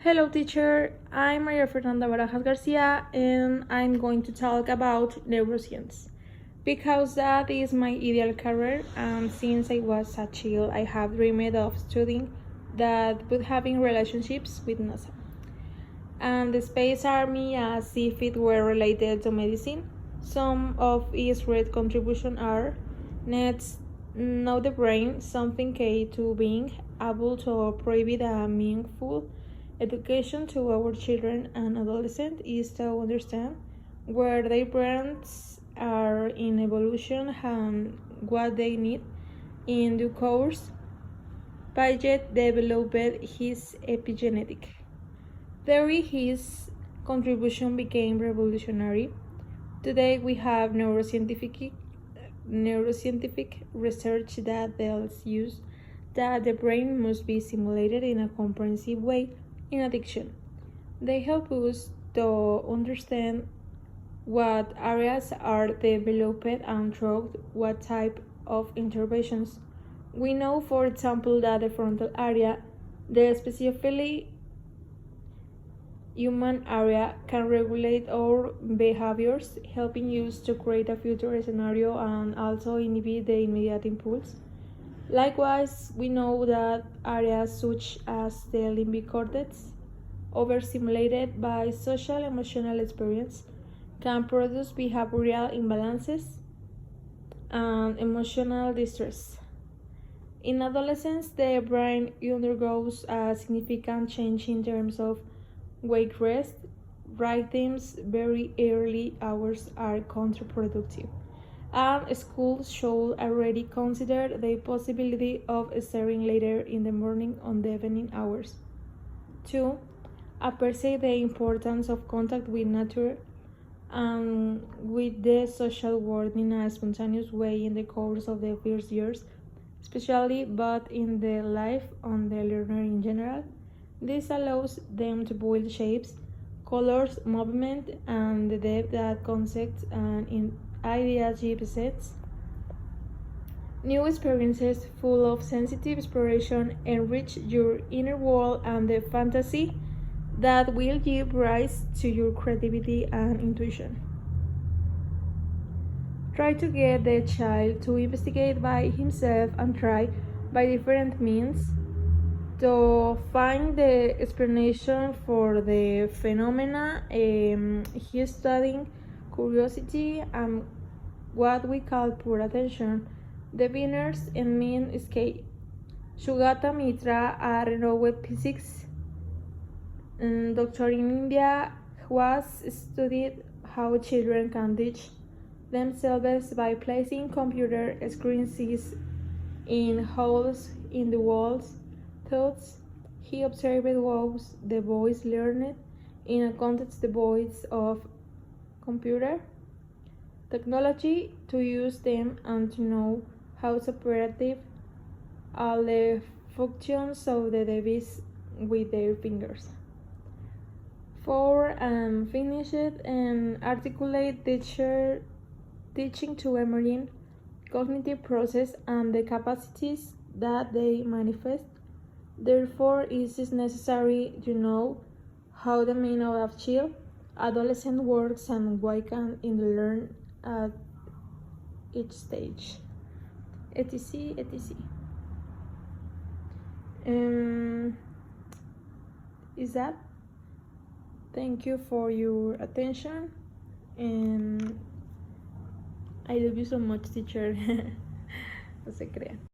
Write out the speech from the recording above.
Hello, teacher. I'm Maria Fernanda Barajas Garcia, and I'm going to talk about neuroscience because that is my ideal career. And since I was a child, I have dreamed of studying that, but having relationships with NASA and the Space Army as if it were related to medicine. Some of its great contributions are NETs know the brain, something key to being able to provide a meaningful education to our children and adolescents is to understand where their brains are in evolution and what they need in due course. Piaget developed his epigenetic theory. His contribution became revolutionary. Today we have neuroscientific research that tells us that the brain must be simulated in a comprehensive way in addiction. They help us to understand what areas are developed and through what type of interventions. We know, for example, that the frontal area, the specifically human area, can regulate our behaviors, helping us to create a future scenario and also inhibit the immediate impulse. Likewise, we know that areas such as the limbic cortex, overstimulated by social emotional experience, can produce behavioral imbalances and emotional distress. In adolescence, the brain undergoes a significant change in terms of wake rest. Rhythms very early hours are counterproductive, and schools should already consider the possibility of starting later in the morning on the evening hours. 2. Appreciate the importance of contact with nature and with the social world in a spontaneous way in the course of the first years, especially but in the life of the learner in general. This allows them to build shapes, colors, movement, and the depth that concepts and in ideas sets. New experiences full of sensitive exploration enrich your inner world and the fantasy that will give rise to your creativity and intuition. Try to get the child to investigate by himself and try by different means to find the explanation for the phenomena. He is studying curiosity and what we call pure attention. The beginners and mean scale. Sugata Mitra, a renowned physics doctor in India, who has studied how children can teach themselves by placing computer screens in holes in the walls. Thoughts. He observed how the boys learned in a context devoid of computer technology to use them and to know how to operate all the functions of the device with their fingers. 4. Finish it and articulate teaching to emerging cognitive process and the capacities that they manifest. Therefore, it is necessary to know how the mind of child, adolescent works and why can it learn at each stage, etc. etc. Is that? Thank you for your attention, and I love you so much, teacher. No se crea.